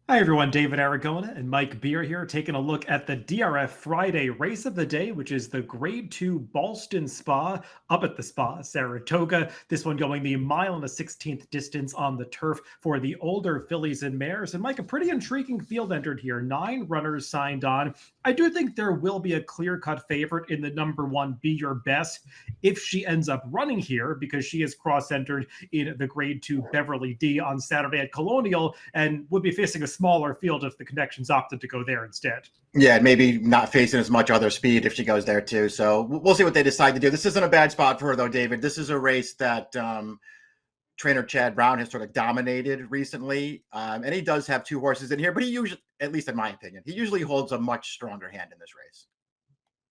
Hi everyone, David Aragona and Mike Beer here, taking a look at the DRF Friday race of the day, which is the Grade 2 Ballston Spa up at the Spa, Saratoga. This one going the mile and a 16th distance on the turf for the older fillies and mares. And Mike, a pretty intriguing field entered here. 9 runners signed on. I do think there will be a clear-cut favorite in the number 1, Be Your Best, if she ends up running here, because she is cross-entered in the Grade 2 Beverly D on Saturday at Colonial and would be facing a smaller field if the Connections opted to go there instead. Yeah, maybe not facing as much other speed if she goes there too. So we'll see what they decide to do. This isn't a bad spot for her though, David. This is a race that trainer Chad Brown has sort of dominated recently. And he does have 2 horses in here, but he usually, at least in my opinion, he usually holds a much stronger hand in this race.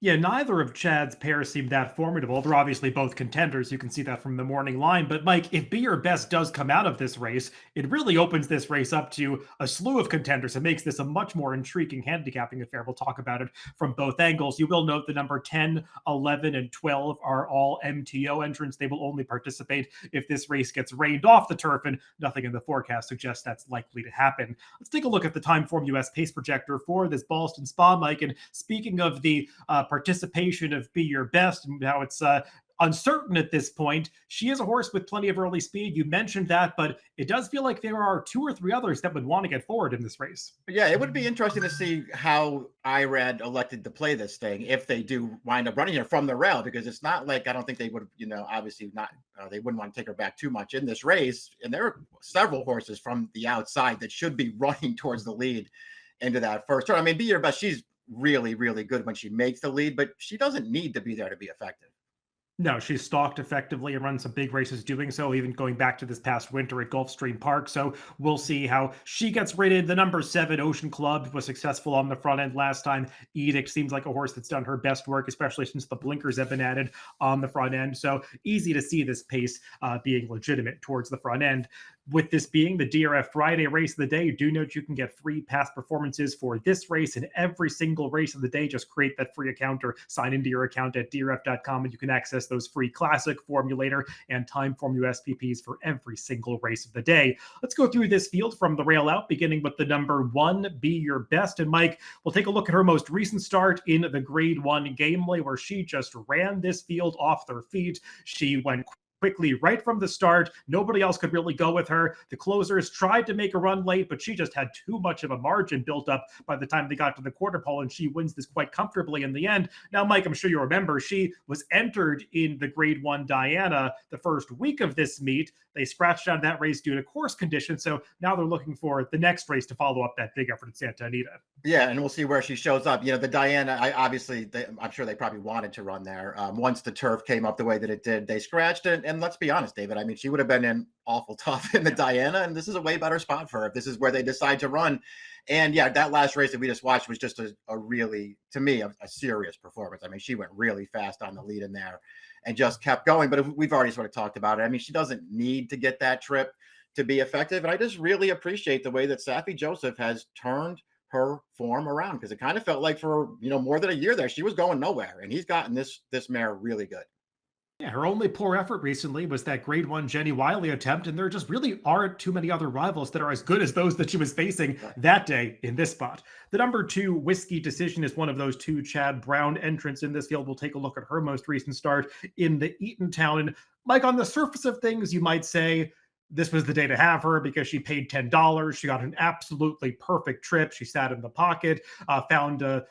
Yeah, neither of Chad's pairs seem that formidable. They're obviously both contenders. You can see that from the morning line. But Mike, if Be Your Best does come out of this race, it really opens this race up to a slew of contenders. It makes this a much more intriguing handicapping affair. We'll talk about it from both angles. You will note the number 10, 11, and 12 are all MTO entrants. They will only participate if this race gets rained off the turf, and nothing in the forecast suggests that's likely to happen. Let's take a look at the Timeform US pace projector for this Ballston Spa, Mike. And speaking of the participation of Be Your Best and how it's uncertain at this point, she is a horse with plenty of early speed. You mentioned that, but it does feel like there are 2 or 3 others that would want to get forward in this race. Yeah, it would be interesting to see how IRAD elected to play this thing if they do wind up running here from the rail, because it's not like, I don't think they would, obviously not, they wouldn't want to take her back too much in this race. And there are several horses from the outside that should be running towards the lead into that first turn. I mean, Be Your Best, she's really, really good when she makes the lead, but she doesn't need to be there to be effective. No, she's stalked effectively and run some big races doing so, even going back to this past winter at Gulfstream Park. So we'll see how she gets rated. The number 7 Ocean Club was successful on the front end last time. Edict seems like a horse that's done her best work, especially since the blinkers have been added on the front end. So easy to see this pace being legitimate towards the front end. With this being the DRF Friday race of the day, do note you can get free past performances for this race and every single race of the day. Just create that free account or sign into your account at DRF.com and you can access those free classic, formulator, and Timeform USPPs for every single race of the day. Let's go through this field from the rail out, beginning with the number 1, Be Your Best. And Mike, we'll take a look at her most recent start in the Grade 1 Gamely, where she just ran this field off their feet. She went quickly right from the start. Nobody else could really go with her. The closers tried to make a run late, but she just had too much of a margin built up by the time they got to the quarter pole, and she wins this quite comfortably in the end. Now, Mike, I'm sure you remember, she was entered in the Grade 1 Diana the first week of this meet. They scratched out of that race due to course conditions, so now they're looking for the next race to follow up that big effort at Santa Anita. Yeah, and we'll see where she shows up. The Diana, I'm sure they probably wanted to run there. Once the turf came up the way that it did, they scratched it. And let's be honest, David, I mean, she would have been in awful tough in the Diana, and this is a way better spot for her if this is where they decide to run. And yeah, that last race that we just watched was just a really, to me, a serious performance. I mean, she went really fast on the lead in there and just kept going. But we've already sort of talked about it. I mean, she doesn't need to get that trip to be effective. And I just really appreciate the way that Safi Joseph has turned her form around, because it kind of felt like for more than a year there she was going nowhere, and he's gotten this mare really good. Yeah, her only poor effort recently was that Grade 1 Jenny Wiley attempt, and there just really aren't too many other rivals that are as good as those that she was facing that day in this spot. The number 2 Whiskey Decision is one of those 2 Chad Brown entrants in this field. We'll take a look at her most recent start in the Eatontown. And Mike, on the surface of things, you might say this was the day to have her because she paid $10. She got an absolutely perfect trip. She sat in the pocket, found the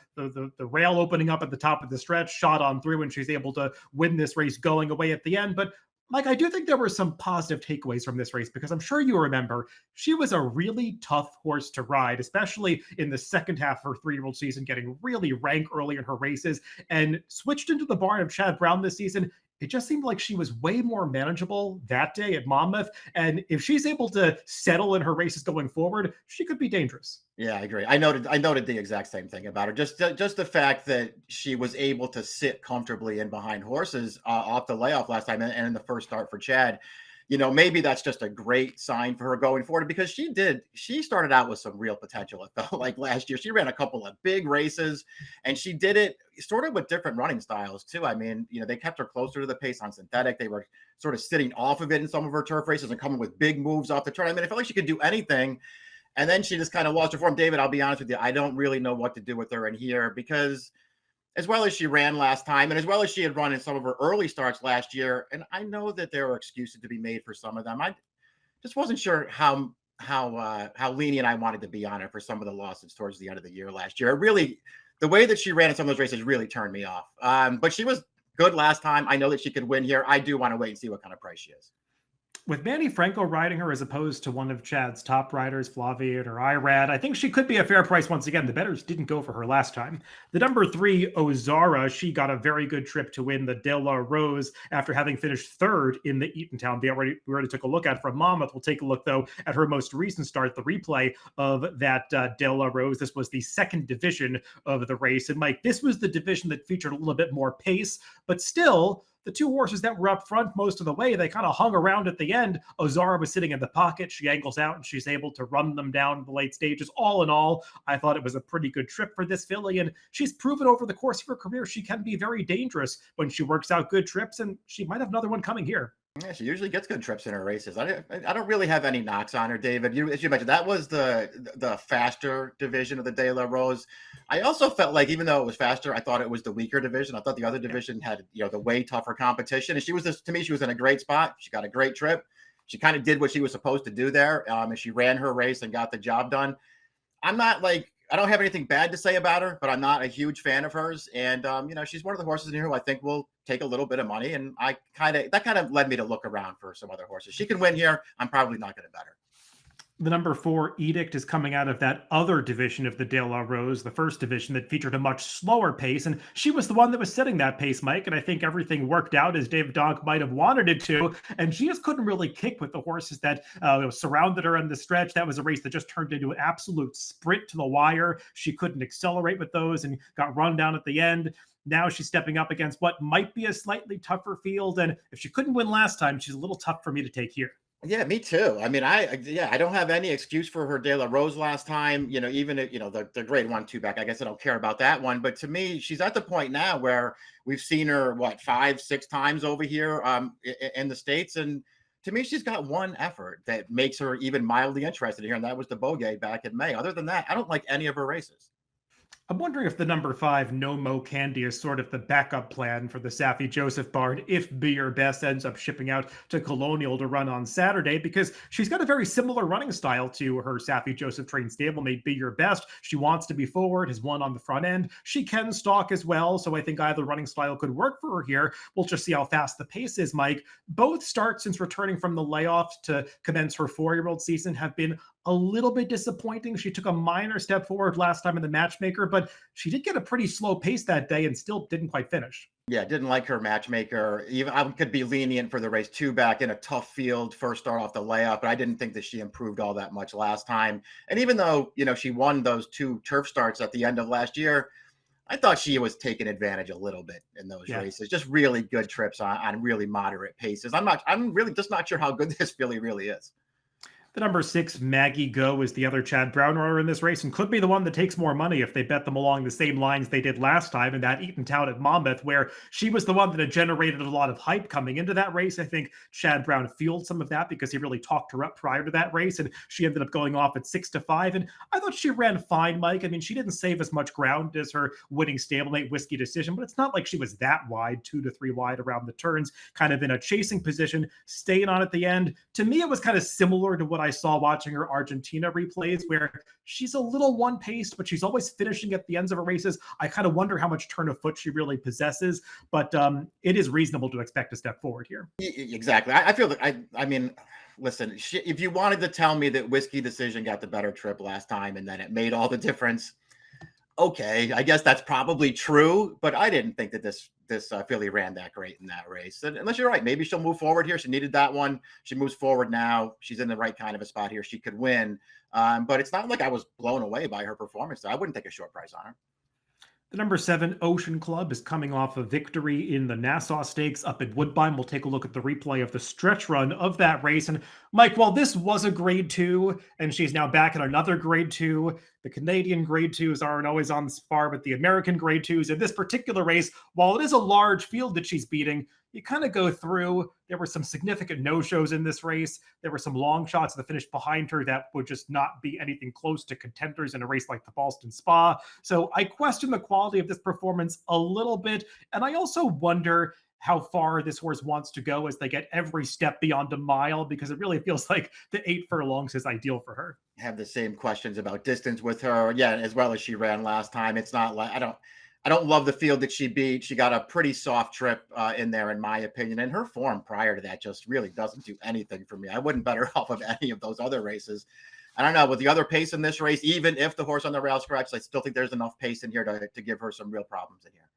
rail opening up at the top of the stretch, shot on through, and she's able to win this race going away at the end. But Mike, I do think there were some positive takeaways from this race, because I'm sure you remember she was a really tough horse to ride, especially in the second half of her 3-year-old season, getting really rank early in her races, and switched into the barn of Chad Brown this season. It just seemed like she was way more manageable that day at Monmouth. And if she's able to settle in her races going forward, she could be dangerous. Yeah, I agree. I noted the exact same thing about her. Just the fact that she was able to sit comfortably in behind horses off the layoff last time and in the first start for Chad. Maybe that's just a great sign for her going forward, because she started out with some real potential. It felt like last year she ran a couple of big races, and she did it sort of with different running styles too. I mean, they kept her closer to the pace on synthetic. They were sort of sitting off of it in some of her turf races and coming with big moves off the turn. I mean, I felt like she could do anything. And then she just kind of lost her form. David, I'll be honest with you, I don't really know what to do with her in here because as well as she ran last time and as well as she had run in some of her early starts last year, and I know that there are excuses to be made for some of them. I just wasn't sure how lenient I wanted to be on her for some of the losses towards the end of the year last year. It really, the way that she ran in some of those races really turned me off. But she was good last time. I know that she could win here. I do want to wait and see what kind of price she is. With Manny Franco riding her as opposed to one of Chad's top riders, Flavia or Irad, I think she could be a fair price once again. The bettors didn't go for her last time. The number 3, Ozara, she got a very good trip to win the De La Rose after having finished third in the Eatontown. We already took a look at from Monmouth. We'll take a look, though, at her most recent start, the replay of that De La Rose. This was the second division of the race. And, Mike, this was the division that featured a little bit more pace, but still, the two horses that were up front most of the way, they kind of hung around at the end. Ozara was sitting in the pocket. She angles out and she's able to run them down in the late stages. All in all, I thought it was a pretty good trip for this filly, and she's proven over the course of her career she can be very dangerous when she works out good trips, and she might have another one coming here. Yeah, she usually gets good trips in her races. I don't really have any knocks on her, David. As you mentioned, that was the faster division of the De La Rose. I also felt like even though it was faster, I thought it was the weaker division. I thought the other division had the way tougher competition. And she was to me, she was in a great spot. She got a great trip. She kind of did what she was supposed to do there. And she ran her race and got the job done. I don't have anything bad to say about her, but I'm not a huge fan of hers. And, she's one of the horses in here who I think will take a little bit of money. And that kind of led me to look around for some other horses. She can win here. I'm probably not going to bet her. The number 4, Edict, is coming out of that other division of the De La Rose, the first division that featured a much slower pace. And she was the one that was setting that pace, Mike. And I think everything worked out as Dave Donk might have wanted it to. And she just couldn't really kick with the horses that surrounded her in the stretch. That was a race that just turned into an absolute sprint to the wire. She couldn't accelerate with those and got run down at the end. Now she's stepping up against what might be a slightly tougher field. And if she couldn't win last time, she's a little tough for me to take here. Yeah, me too. I mean, I don't have any excuse for her De La Rose last time. Even if, the grade 1-2 back, I guess I don't care about that one. But to me, she's at the point now where we've seen her, 5-6 times over here in the States. And to me, she's got one effort that makes her even mildly interested here. And that was the Bogey back in May. Other than that, I don't like any of her races. I'm wondering if the number 5, No Mo Candy, is sort of the backup plan for the Safi Joseph barn if Be Your Best ends up shipping out to Colonial to run on Saturday, because she's got a very similar running style to her Safi Joseph trained stablemate Be Your Best. She wants to be forward, has won on the front end. She can stalk as well, so I think either running style could work for her here. We'll just see how fast the pace is, Mike. Both starts since returning from the layoffs to commence her 4-year-old season have been a little bit disappointing. She took a minor step forward last time in the matchmaker, but she did get a pretty slow pace that day and still didn't quite finish. Yeah, didn't like her matchmaker. Even I could be lenient for the race 2 back in a tough field, first start off the layoff, but I didn't think that she improved all that much last time. And even though, she won those 2 turf starts at the end of last year, I thought she was taking advantage a little bit in those races. Just really good trips on really moderate paces. I'm really just not sure how good this filly really is. The number 6, Maggie Go, is the other Chad Brown runner in this race and could be the one that takes more money if they bet them along the same lines they did last time in that Eatontown at Monmouth, where she was the one that had generated a lot of hype coming into that race. I think Chad Brown fueled some of that because he really talked her up prior to that race, and she ended up going off at 6-5. And I thought she ran fine, Mike. I mean, she didn't save as much ground as her winning stablemate Whiskey Decision, but it's not like she was that wide, 2 to 3 wide around the turns, kind of in a chasing position, staying on at the end. To me, it was kind of similar to what I saw watching her Argentina replays, where she's a little one-paced, but she's always finishing at the ends of her races. I kind of wonder how much turn of foot she really possesses, but it is reasonable to expect a step forward here. Exactly. I feel that I mean, listen, if you wanted to tell me that Whiskey Decision got the better trip last time and then it made all the difference, okay, I guess that's probably true, but I didn't think that this filly ran that great in that race. And unless you're right, maybe she'll move forward here. She needed that one. She moves forward now. She's in the right kind of a spot here. She could win. But it's not like I was blown away by her performance. I wouldn't take a short price on her. The number 7, Ocean Club, is coming off a victory in the Nassau Stakes up at Woodbine. We'll take a look at the replay of the stretch run of that race. And Mike, while this was a grade 2, and she's now back at another grade 2, the Canadian grade 2s aren't always on par with the American grade 2s. In this particular race, while it is a large field that she's beating, you kind of go through, there were some significant no-shows in this race. There were some long shots that finished behind her that would just not be anything close to contenders in a race like the Ballston Spa. So I question the quality of this performance a little bit. And I also wonder how far this horse wants to go as they get every step beyond a mile, because it really feels like the 8 furlongs is ideal for her. Have the same questions about distance with her. Yeah, as well as she ran last time. It's not like I don't love the field that she beat. She got a pretty soft trip in there, in my opinion. And her form prior to that just really doesn't do anything for me. I wouldn't bet her off of any of those other races. I don't know. With the other pace in this race, even if the horse on the rail scratches, I still think there's enough pace in here to give her some real problems in here.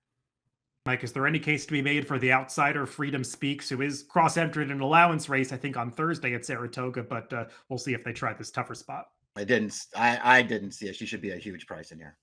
Mike, is there any case to be made for the outsider Freedom Speaks, who is cross-entered in an allowance race, I think, on Thursday at Saratoga, but we'll see if they try this tougher spot. I didn't see it. She should be a huge price in here.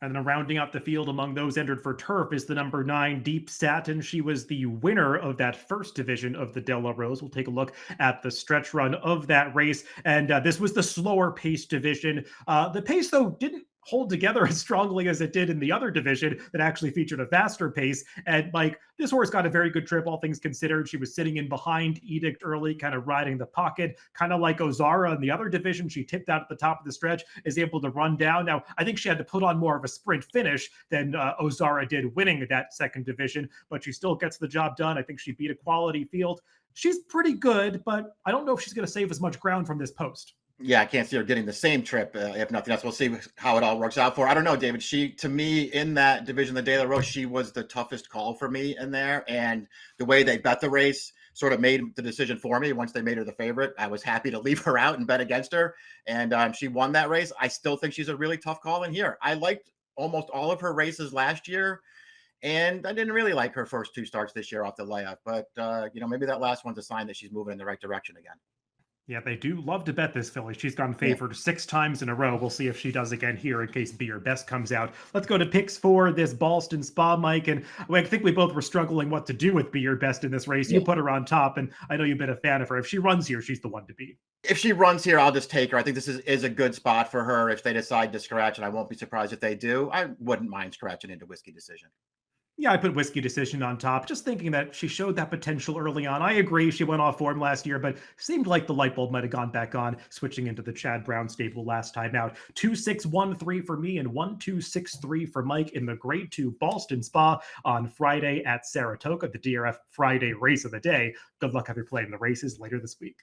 And then rounding out the field among those entered for turf is the number 9 Deep Satin. She was the winner of that first division of the De La Rose. We'll take a look at the stretch run of that race. And this was the slower pace division. The pace, though, didn't hold together as strongly as it did in the other division that actually featured a faster pace. And like, this horse got a very good trip, all things considered. She was sitting in behind Edict early, kind of riding the pocket, kind of like Ozara in the other division. She tipped out at the top of the stretch, is able to run down. Now, I think she had to put on more of a sprint finish than Ozara did winning that second division, but she still gets the job done. I think she beat a quality field. She's pretty good, but I don't know if she's going to save as much ground from this post. Yeah, I can't see her getting the same trip, if nothing else. We'll see how it all works out for her. I don't know, David. She, to me, in that division, the De La Rose, she was the toughest call for me in there. And the way they bet the race sort of made the decision for me. Once they made her the favorite, I was happy to leave her out and bet against her. And she won that race. I still think she's a really tough call in here. I liked almost all of her races last year. And I didn't really like her first 2 starts this year off the layup. But, maybe that last one's a sign that she's moving in the right direction again. Yeah, they do love to bet this filly. She's gone favored 6 times in a row. We'll see if she does again here in case Beer Best comes out. Let's go to picks for this Ballston Spa, Mike. And I think we both were struggling what to do with Beer Best in this race. You put her on top, and I know you've been a fan of her. If she runs here, she's the one to beat. If she runs here, I'll just take her. I think this is a good spot for her if they decide to scratch, and I won't be surprised if they do. I wouldn't mind scratching into Whiskey Decision. Yeah, I put Whiskey Decision on top, just thinking that she showed that potential early on. I agree, she went off form last year, but seemed like the light bulb might have gone back on, switching into the Chad Brown stable last time out. 2-6-1-3 for me and 1-2-6-3 for Mike in the Grade 2 Ballston Spa on Friday at Saratoga, the DRF Friday race of the day. Good luck if you're playing the races later this week.